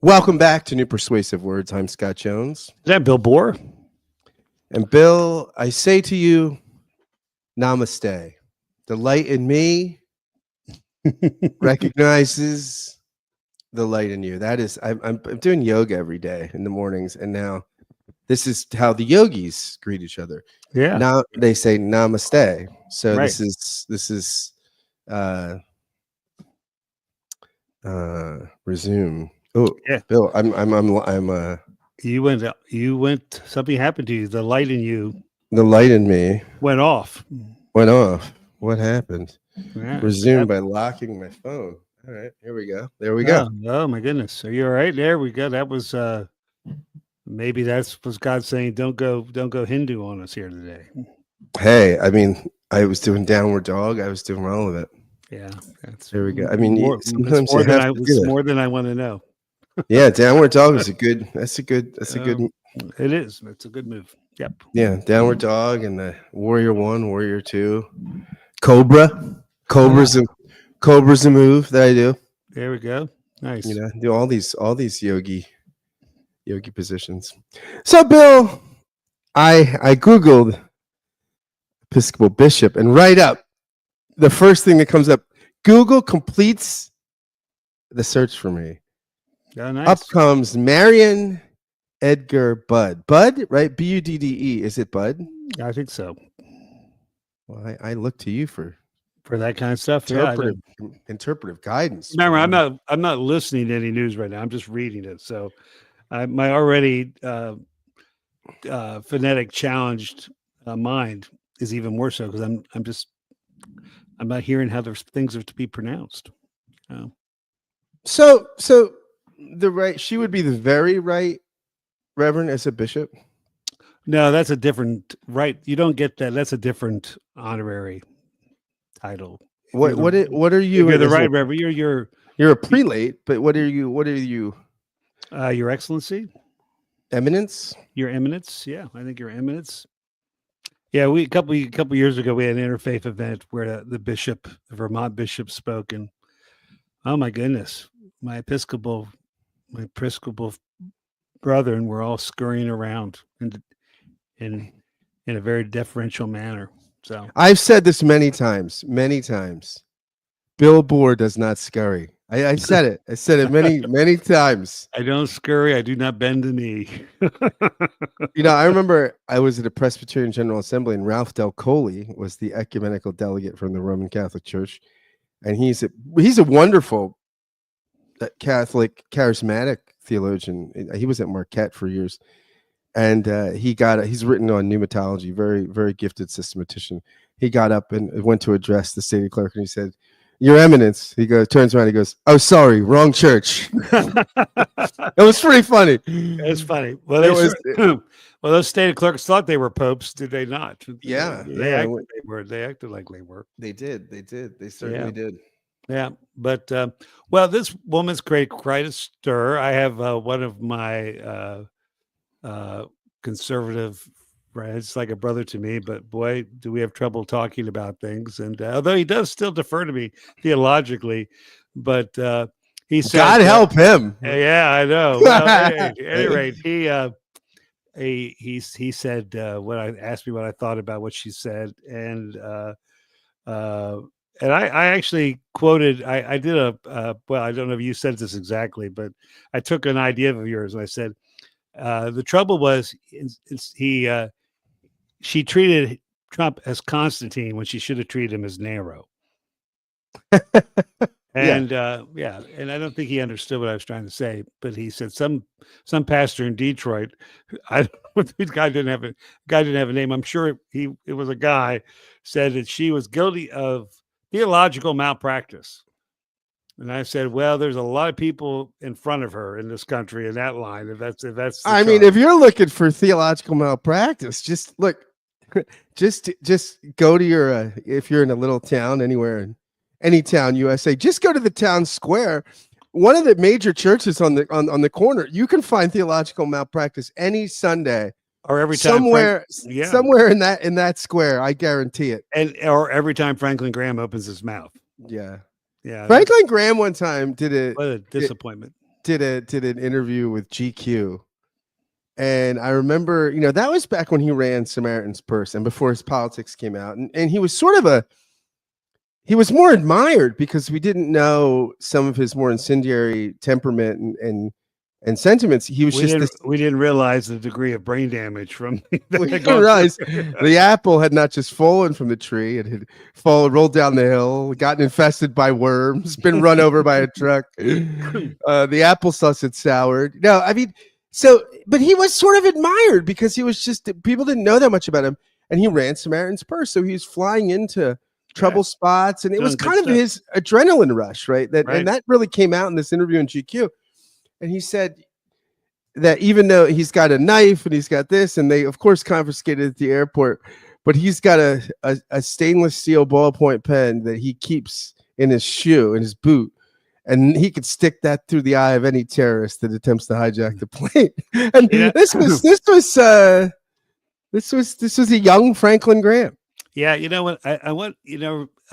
Welcome back to New Persuasive Words. I'm Scott Jones. Is that Bill Bohr? And Bill, I say to you, namaste. The light in me recognizes the light in you. That is, I'm doing yoga every day in the mornings. And now this is how the yogis greet each other. Yeah. Now they say namaste. So Right. this is resume. Oh, Yeah. Bill, I'm You went, something happened to you. The light in you the light in me went off. went off. What happened? Yeah. Resume by locking my phone. All right, here we go. There we go. Oh my goodness. Are you all right? There we go. That was maybe was God saying, don't go Hindu on us here today. Hey, I mean, I was doing downward dog. I was doing all of it. Yeah. There we go. I mean, sometimes more you than have to do that. more than I want to know. Yeah, downward dog is a good. That's a good. It is. It's a good move. Yep. Yeah, downward dog and the Warrior 1, Warrior 2, Cobra. Cobra's a move that I do. There we go. Nice. You know, do all these yogi positions. So, Bill, I googled Episcopal bishop, and right up, the first thing that comes up, Google completes the search for me. Oh, nice. Up comes Marion Edgar Budd. Budd, right? Budde. Is it Budd? I think so. Well, I look to you for that kind of stuff. Interpretive guidance. Remember, I'm not listening to any news right now. I'm just reading it. So, my already phonetic challenged mind is even more so because I'm not hearing how there's things are to be pronounced. So she would be the very right reverend as a bishop. No, that's a different right. You don't get that. That's a different honorary title. What are you? You're the right reverend. You're a prelate, but what are you? Your Excellency, Eminence. Your Eminence. Yeah, I think Your Eminence. Yeah, a couple years ago we had an interfaith event where the Vermont bishop spoke, and oh my goodness, my Episcopal brethren were all scurrying around in a very deferential manner. So I've said this many times. Bill Bohr does not scurry. I said it. I said it many times. I don't scurry. I do not bend the knee. You know, I remember I was at a Presbyterian General Assembly, and Ralph Del Coley was the ecumenical delegate from the Roman Catholic Church, and he's a wonderful Catholic charismatic theologian. He was at Marquette for years, and he's written on pneumatology, very, very gifted systematician. He got up and went to address the state clerk, and he said, "Your Eminence," turns around, he goes, "Oh, sorry, wrong church." It was pretty funny. It's funny. Well, those state clerks thought they were popes, did they not? Yeah, they acted like they were. They did. They certainly did. Yeah, but well, this woman's created quite a stir. I have one of my conservative friends, like a brother to me, but boy, do we have trouble talking about things. And although he does still defer to me theologically, but he said, "God help him." Yeah, I know. Well, at any rate, he said asked me what I thought about what she said, and I actually quoted. I did well, I don't know if you said this exactly, but I took an idea of yours and I said the trouble was she treated Trump as Constantine when she should have treated him as Nero. And and I don't think he understood what I was trying to say, but he said some pastor in Detroit, the guy didn't have a name. I'm sure it was a guy, said that she was guilty of theological malpractice. And I said, well, there's a lot of people in front of her in this country in that line. If that's I mean, if you're looking for theological malpractice, just look, just go to your if you're in a little town anywhere, any town USA, just go to the town square. One of the major churches on the corner, you can find theological malpractice any Sunday. Or every time somewhere in that square, I guarantee it. Or every time Franklin Graham opens his mouth. Yeah. Yeah. Franklin Graham one time did it. What a disappointment. did an interview with GQ, and I remember, that was back when he ran Samaritan's Purse and before his politics came out, and he was sort of he was more admired because we didn't know some of his more incendiary temperament and sentiments. He was we didn't realize the degree of brain damage from we didn't realize the apple had not just fallen from the tree, it had rolled down the hill, gotten infested by worms, been run over by a truck. The applesauce had soured. No, I mean, but he was sort of admired because he was people didn't know that much about him, and he ran Samaritan's Purse, so he was flying into trouble spots, and it was kind of his adrenaline rush, right? And that really came out in this interview in GQ. And he said that even though he's got a knife and he's got this, and they of course confiscated at the airport, but he's got a stainless steel ballpoint pen that he keeps in his shoe, in his boot, and he could stick that through the eye of any terrorist that attempts to hijack the plane. And this was a young Franklin Graham. Yeah, you know what? I want,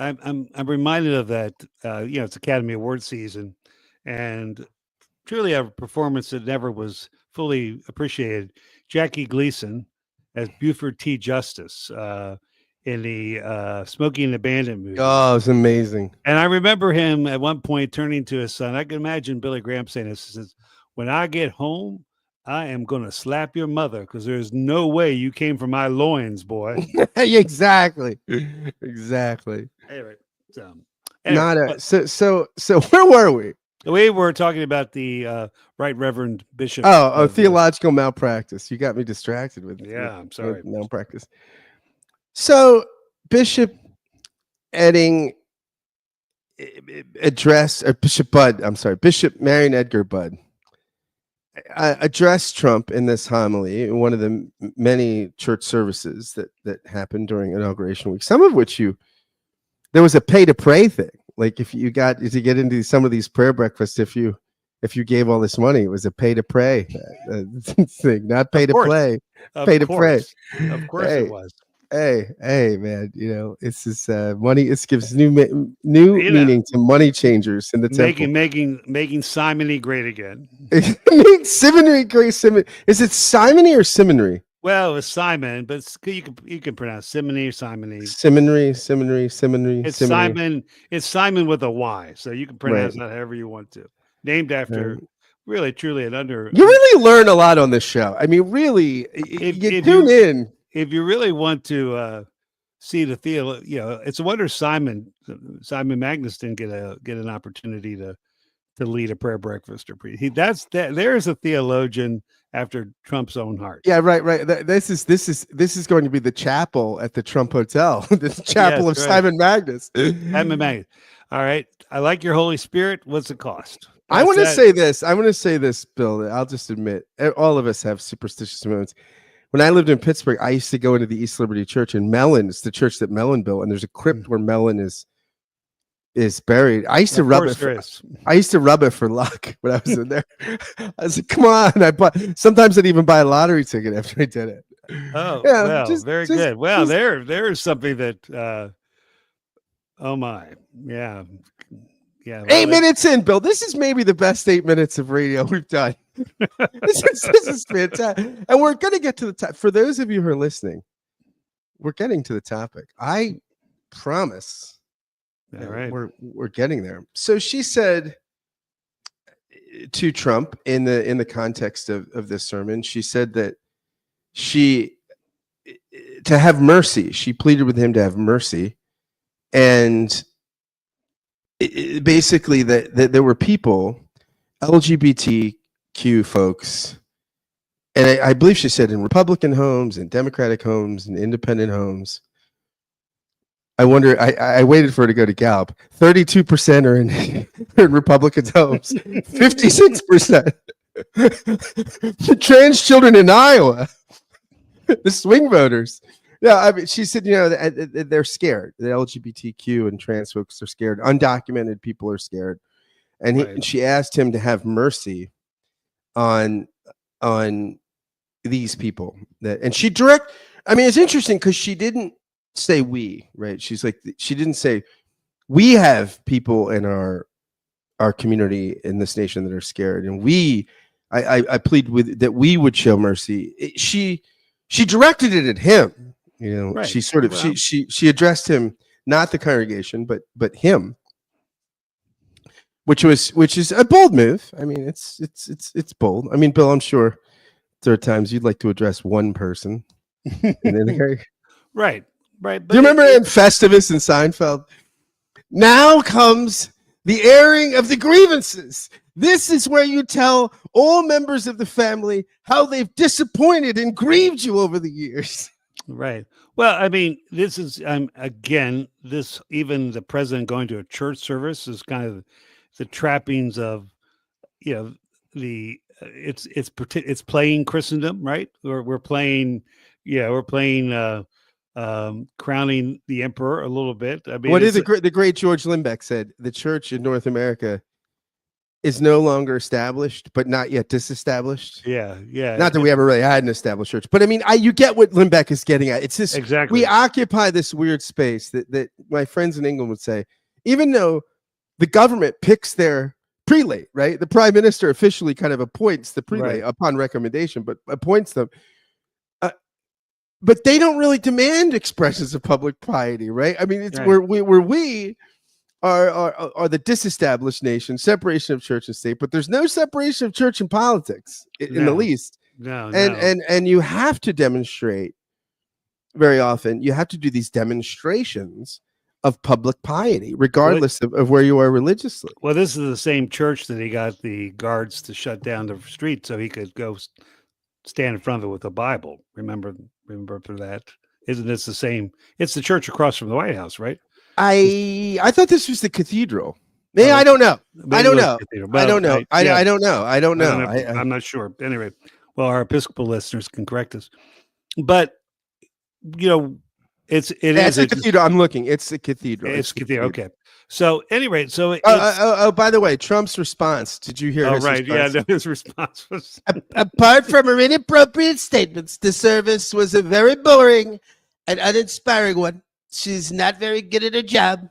I'm reminded of that. It's Academy Award season, and truly a performance that never was fully appreciated. Jackie Gleason as Buford T. Justice in the Smokey and the Bandit movie. Oh, it was amazing. And I remember him at one point turning to his son. I can imagine Billy Graham saying this. He says, "When I get home, I am going to slap your mother because there's no way you came from my loins, boy." Exactly. Exactly. Anyway, so where were we? We were talking about the Right Reverend Bishop. Theological malpractice. You got me distracted with. Yeah, I'm sorry. Malpractice. So Bishop Edding Bishop Marion Edgar Budd addressed Trump in this homily in one of the many church services that happened during inauguration week, some of which there was a pay to pray thing. Like if you get into some of these prayer breakfasts, if you gave all this money, it was a pay to pray thing, not pay to play, pay to pray. Of course it was. Hey, man! This is money. This gives new meaning to money changers in the temple. Making simony great again. Simony great. Is it simony or seminary? Well, it's Simon, but you can pronounce simony or simony. Seminary. It's seminary. Simon. It's Simon with a Y, so you can pronounce that however you want to. Named after, really, truly, You really learn a lot on this show. I mean, really, you tune in. If you really want to see the it's a wonder Simon Magnus didn't get an opportunity to lead a prayer breakfast or there's a theologian after Trump's own heart. Yeah, right. This is going to be the chapel at the Trump Hotel. The chapel of Simon Magnus. Simon Magnus. All right. I like your Holy Spirit. What's it cost? I want to say this, Bill. I'll just admit, all of us have superstitious moments. When I lived in Pittsburgh, I used to go into the East Liberty Church in Mellon. It's the church that Mellon built, and there's a crypt where Mellon is buried. I used to rub it for luck when I was in there. I was like, come on. Sometimes I'd even buy a lottery ticket after I did it. Oh, yeah, well, very good. Well, there is something that oh my. Yeah. Yeah. 8 minutes in, Bill. This is maybe the best 8 minutes of radio we've done. This is fantastic. And we're going to get to the top. For those of you who are listening, we're getting to the topic. I promise. All right. We're getting there. So she said to Trump in the context of this sermon, she said that to have mercy. She pleaded with him to have mercy. And basically that there were people, LGBTQ folks, and I believe she said in Republican homes and Democratic homes and independent homes. I wonder, I waited for her to go to Gallup. 32% are in Republican homes, 56%. The trans children in Iowa, the swing voters. Yeah, I mean, she said, they're scared. The LGBTQ and trans folks are scared. Undocumented people are scared, and she asked him to have mercy on these people. It's interesting because she didn't say we, right? She's like, she didn't say we have people in our our community in this nation that are scared, and I plead with that we would show mercy. She directed it at him. Right. She sort of Well, she addressed him, not the congregation, but him, which is a bold move. I mean, it's bold. I mean, Bill, I'm sure there are times you'd like to address one person. right. Do you remember in Festivus and Seinfeld? Now comes the airing of the grievances. This is where you tell all members of the family how they've disappointed and grieved you over the years. Right. Well, I mean, this is again, this even the president going to a church service is kind of the trappings of, it's playing Christendom, right? We're playing, crowning the emperor a little bit. I mean, what did the great George Lindbeck said? The church in North America is no longer established, but not yet disestablished. Yeah. Not that we ever really had an established church, but I mean, you get what Lindbeck is getting at. It's this exactly. We occupy this weird space that my friends in England would say, even though the government picks their prelate, right? The prime minister officially kind of appoints the prelate upon recommendation, but appoints them. But they don't really demand expressions of public piety, right? I mean, it's where we are the disestablished nation, separation of church and state, but there's no separation of church and politics in the least. No. And you have to demonstrate very often. You have to do these demonstrations of public piety, regardless of where you are religiously. Well, this is the same church that he got the guards to shut down the street so he could go stand in front of it with a Bible. Remember for that? Isn't this the same? It's the church across from the White House, right? I thought this was the cathedral. Maybe I don't know. I don't know. I don't know. I don't know. I don't know. I'm not sure. Anyway, well, our Episcopal listeners can correct us. But it's a cathedral. I'm looking. It's a cathedral. It's cathedral. Okay. So anyway, by the way, Trump's response. Did you hear? Oh, right. Response? Yeah, his response was apart from her inappropriate statements, the service was a very boring and uninspiring one. She's not very good at her job.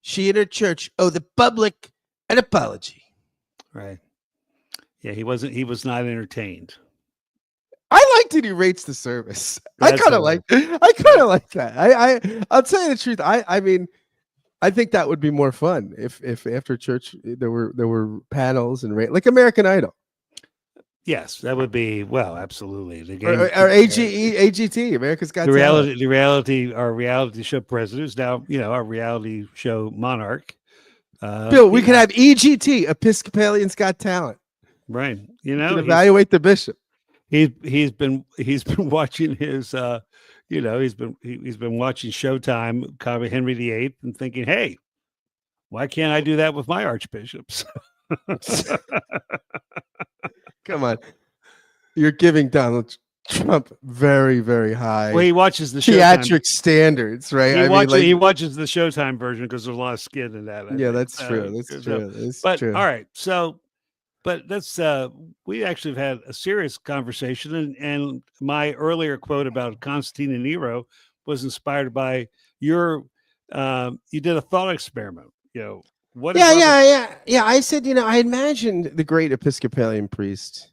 She and her church owe the public an apology. Right. Yeah, he was not entertained. I liked it. He rates the service. I kind of like that. I'll tell you the truth. I mean, I think that would be more fun if after church there were panels and like American Idol. Yes, that would be absolutely the game. Or AGT, America's Got Talent. Our reality show presidents now, our reality show monarch. Bill, we could have EGT, Episcopalians Got Talent. Right. Evaluate the bishop. He's been watching his he's been watching Showtime, kind of Henry VIII, and thinking, hey, why can't I do that with my archbishops? Come on. You're giving Donald Trump very, very high. Well, he watches the theatric standards, right? He watches the Showtime version because there's a lot of skin in that. That's true. That's true. All right. So, but that's we actually have had a serious conversation, and my earlier quote about Constantine and Nero was inspired by your you did a thought experiment. I said, I imagined the great Episcopalian priest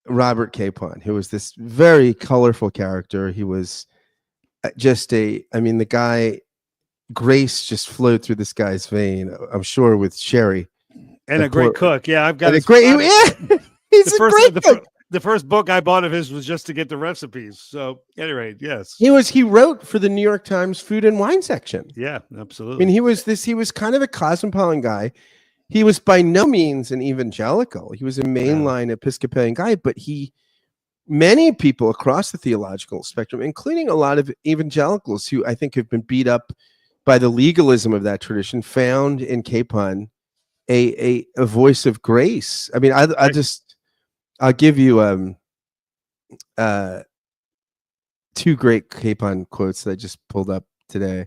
Robert Capon, who was this very colorful character. He was just the guy, grace just flowed through this guy's vein, I'm sure, with sherry. And a great cook. Yeah, I've got he's a great cook. The first book I bought of his was just to get the recipes. So anyway, yes. He wrote for the New York Times food and wine section. Yeah, absolutely. I mean, he was kind of a cosmopolitan guy. He was by no means an evangelical. He was a mainline Episcopalian guy, but many people across the theological spectrum, including a lot of evangelicals who I think have been beat up by the legalism of that tradition, found in Capon a voice of grace. I mean, I'll give you two great Capon quotes that I just pulled up today.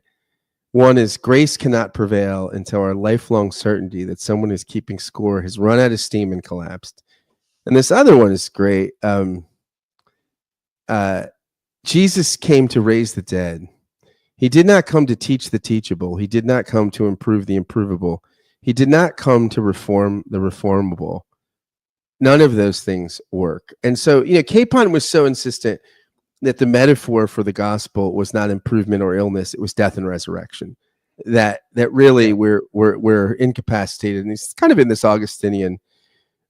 One is, grace cannot prevail until our lifelong certainty that someone is keeping score has run out of steam and collapsed. And this other one is great. Jesus came to raise the dead. He did not come to teach the teachable. He did not come to improve the improvable. He did not come to reform the reformable. None of those things work. And so, Capon was so insistent that the metaphor for the gospel was not improvement or illness; it was death and resurrection. That really we're incapacitated, and he's kind of in this Augustinian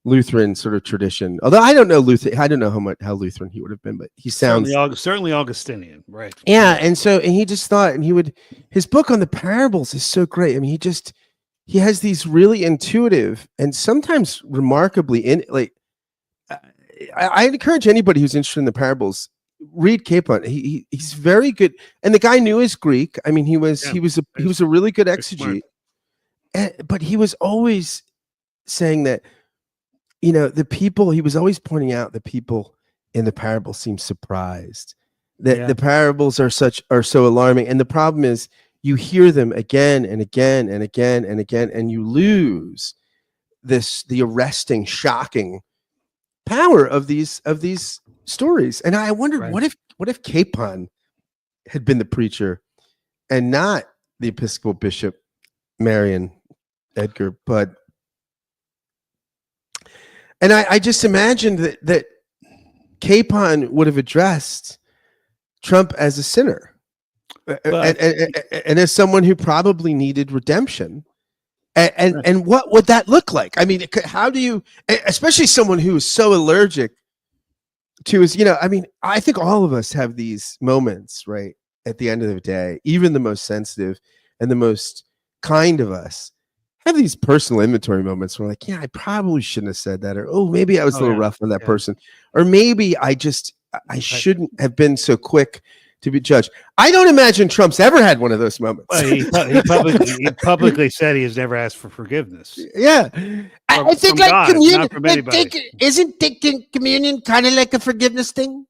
Lutheran sort of tradition. Although I don't know I don't know how Lutheran he would have been, but he sounds certainly Augustinian, right? Yeah, and he just thought, and his book on the parables is so great. I mean, he has these really intuitive and sometimes remarkably I encourage anybody who's interested in the parables, read Capon. He's very good, and the guy knew his Greek. I mean, he was a really good exegete, but he was always saying that the people, he was always pointing out the people in the parable seem surprised that the parables are so alarming, and the problem is you hear them again and again and again and again, and you lose the arresting, shocking power of these stories. And I wondered, what if Capon had been the preacher and not the Episcopal Bishop Marion Edgar, and I just imagined that Capon would have addressed Trump as a sinner, and as someone who probably needed redemption. And what would that look like? I mean, how do you, especially someone who is so allergic to his, I mean, I think all of us have these moments, right? At the end of the day, even the most sensitive and the most kind of us have these personal inventory moments where, like, I probably shouldn't have said that, or, oh, maybe I was a little rough on that person, or maybe I shouldn't have been so quick to be judged. I don't imagine Trump's ever had one of those moments. Well, he publicly said he has never asked for forgiveness. Yeah, I think like God, communion. Isn't taking communion kind of like a forgiveness thing?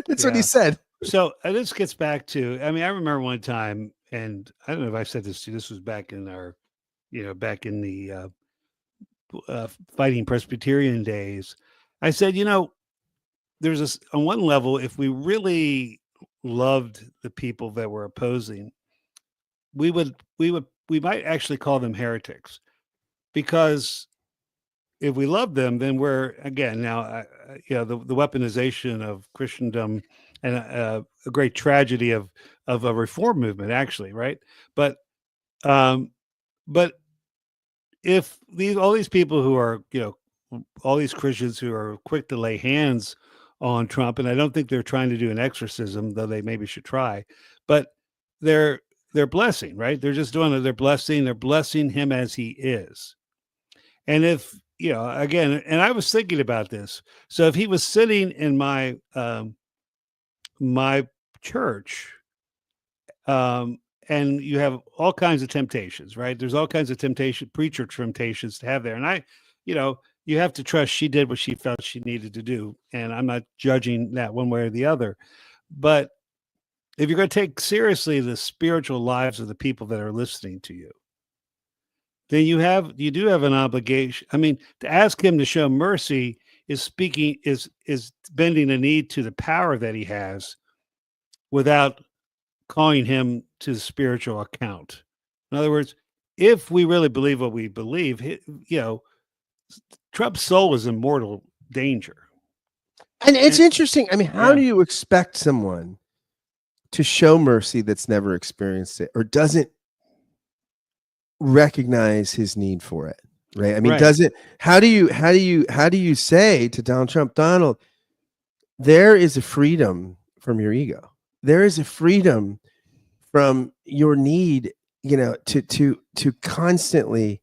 That's what he said. So this gets back to. I mean, I remember one time, and I don't know if I said this to you. This was back in our, back in the fighting Presbyterian days. I said, there's on one level, if we really loved the people that were opposing, we might actually call them heretics, because if we love them, then we're, again, now the weaponization of Christendom and a great tragedy of a reform movement, actually, right? But if all these people who are, all these Christians who are quick to lay hands on Trump, and I don't think they're trying to do an exorcism, though they maybe should try, but they're blessing, right? They're just doing it. They're blessing him as he is. And if, again, and I was thinking about this. So if he was sitting in my church, and you have all kinds of temptations, right? There's all kinds of preacher temptations to have there. And you have to trust she did what she felt she needed to do. And I'm not judging that one way or the other. But if you're going to take seriously the spiritual lives of the people that are listening to you, then you do have an obligation. I mean, to ask him to show mercy is bending a knee to the power that he has without calling him to the spiritual account. In other words, if we really believe what we believe, Trump's soul is in mortal danger. And it's interesting. I mean, how do you expect someone to show mercy that's never experienced it or doesn't recognize his need for it? Right. I mean, how do you say to Donald Trump, Donald, there is a freedom from your ego. There is a freedom from your need, to constantly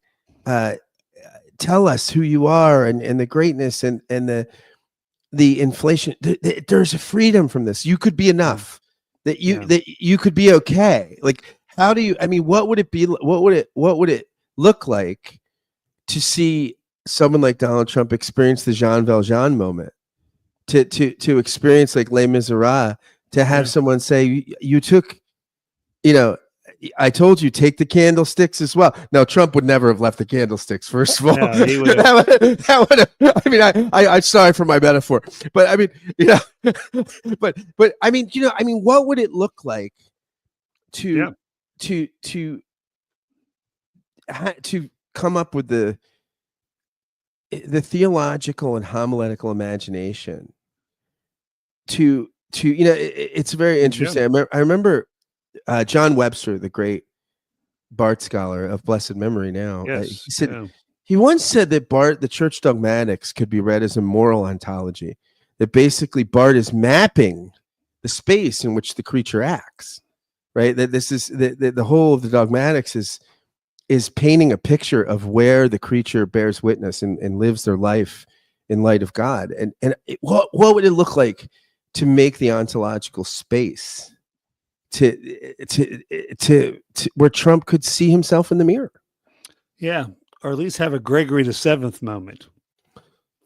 tell us who you are and the greatness and the inflation. There's a freedom from this. You could be enough. That you could be okay. Like, how do you? I mean, what would it be? What would it look like to see someone like Donald Trump experience the Jean Valjean moment? To experience like Les Miserables, to have someone say, you took, I told you, take the candlesticks as well. Now, Trump would never have left the candlesticks, first of all. No, he would have. That would have, I mean, I'm sorry for my metaphor, but I mean, but I mean, what would it look like to come up with the theological and homiletical imagination to it's very interesting. I remember John Webster, the great Barth scholar of blessed memory now. He Yes. said Yeah. he once said that the church dogmatics could be read as a moral ontology. That basically Barth is mapping the space in which the creature acts. Right. That this is the whole of the dogmatics is painting a picture of where the creature bears witness and lives their life in light of God. What would it look like to make the ontological space to where Trump could see himself in the mirror? Yeah. Or at least have a Gregory the Seventh moment.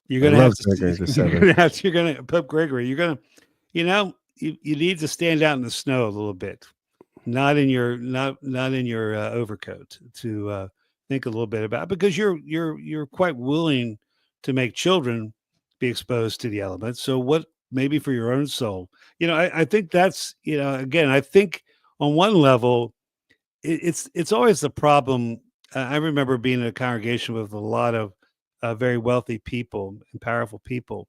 You're I going to have love to, Gregory the you're going to, Pope Gregory, you're going to, you need to stand out in the snow a little bit, not in your overcoat, to think a little bit about, because you're quite willing to make children be exposed to the elements. So what, maybe for your own soul, I think that's, again, I think on one level, it's always the problem. I remember being in a congregation with a lot of very wealthy people and powerful people,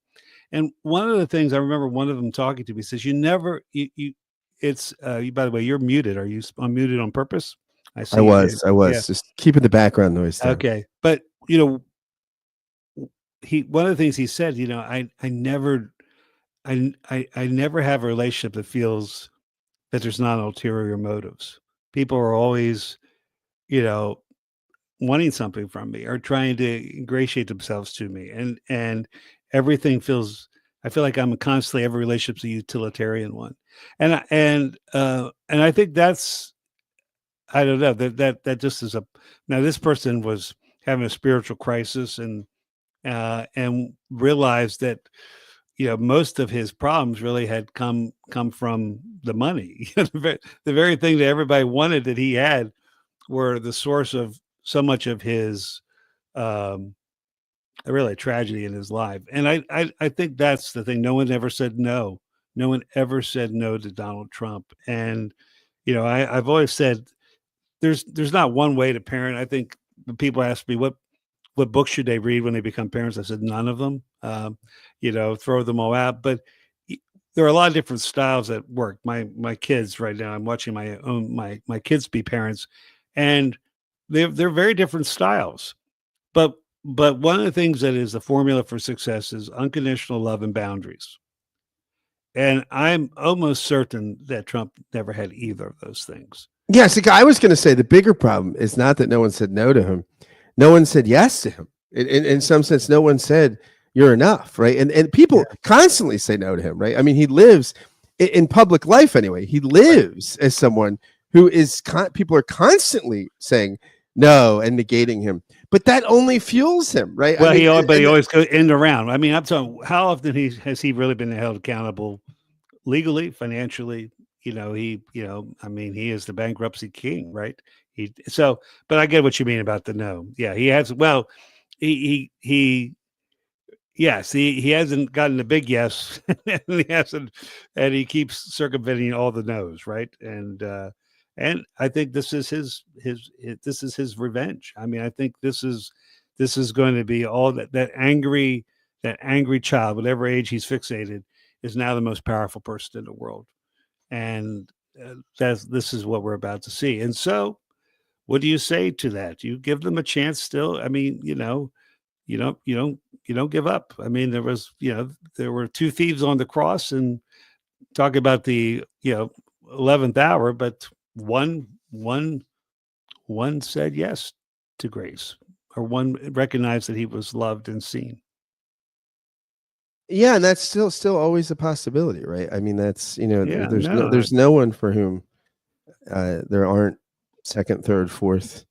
and one of the things I remember, one of them talking to me says, "You never, you it's you, by the way, you're muted. Are you unmuted on purpose? I I see you did. was Yeah. just keeping the background noise down. Okay. But one of the things he said, I never, I never have a relationship that feels that there's not ulterior motives. People are always, you know, wanting something from me or trying to ingratiate themselves to me, and everything feels, I feel like I'm constantly, every relationship's a utilitarian one. And I think that's, I don't know, that just is a, now this person was having a spiritual crisis, and realized that, most of his problems really had come from the money. The very thing that everybody wanted that he had were the source of so much of his, um, really tragedy in his life. And I think that's the thing. No one ever said no. No one ever said no to Donald Trump. And I've always said there's not one way to parent. I think when people ask me what books should they read when they become parents, I said none of them. Throw them all out. But there are a lot of different styles that work. My kids right now, I'm watching my kids be parents, and they're very different styles. But one of the things that is the formula for success is unconditional love and boundaries. And I'm almost certain that Trump never had either of those things. Yes, I was going to say the bigger problem is not that no one said no to him. No one said yes to him. In some sense, no one said you're enough, right? And people constantly say no to him, right? I mean, he lives in public life anyway. He lives as someone who is people are constantly saying no and negating him, but that only fuels him, right? Well, I mean, he always goes end around. I mean, I'm talking, how often has he really been held accountable legally, financially? I mean, he is the bankruptcy king, right? But I get what you mean about the no. Yeah, he has. Well, yes, he hasn't gotten a big yes, and he hasn't, and he keeps circumventing all the no's, right? And I think this is this is his revenge. I mean, I think this is going to be all that angry child, whatever age he's fixated, is now the most powerful person in the world, and this is what we're about to see. And so, what do you say to that? Do you give them a chance still? I mean, you don't give up. I mean, there were two thieves on the cross, and talk about the 11th hour, but one said yes to grace, or one recognized that he was loved and seen. yeah, and that's still always a possibility, right? I mean, that's Yeah, there's no one for whom there aren't second, third, fourth,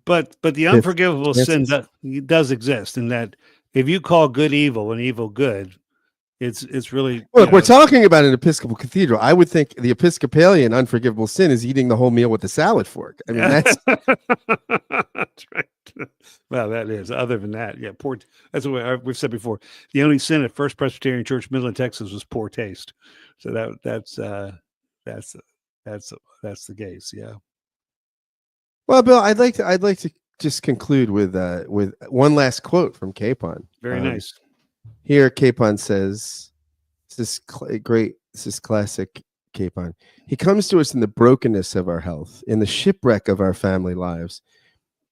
but the fifth unforgivable sin chances. does exist, in that if you call good evil and evil good, it's really, Look, we're talking about an Episcopal cathedral. I would think the Episcopalian unforgivable sin is eating the whole meal with a salad fork. I mean, that's That's right. Well, that is. Other than that, yeah, poor. That's what we've said before. The only sin at First Presbyterian Church, Midland, Texas, was poor taste. So that's that's the case. Yeah. well, Bill. I'd like to just conclude with one last quote from Capon. Very nice. Here, Capon says, "This is classic Capon. He comes to us in the brokenness of our health, in the shipwreck of our family lives,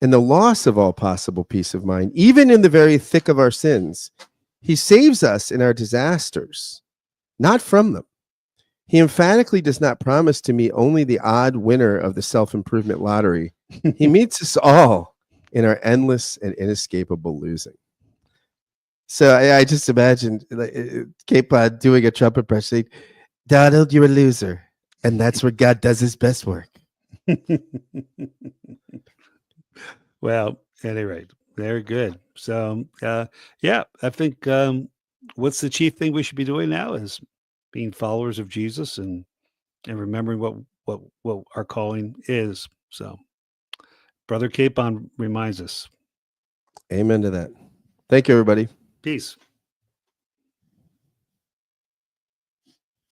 in the loss of all possible peace of mind, even in the very thick of our sins. He saves us in our disasters, not from them. He emphatically does not promise to me only the odd winner of the self-improvement lottery. He meets us all in our endless and inescapable losing." So I just imagined Capon doing a Trump impression, saying, "Donald, you're a loser, and that's where God does his best work." Well, at any rate, very good. So, yeah, I think what's the chief thing we should be doing now is being followers of Jesus and remembering what our calling is. So, Brother Capon reminds us. Amen to that. Thank you, everybody. Peace.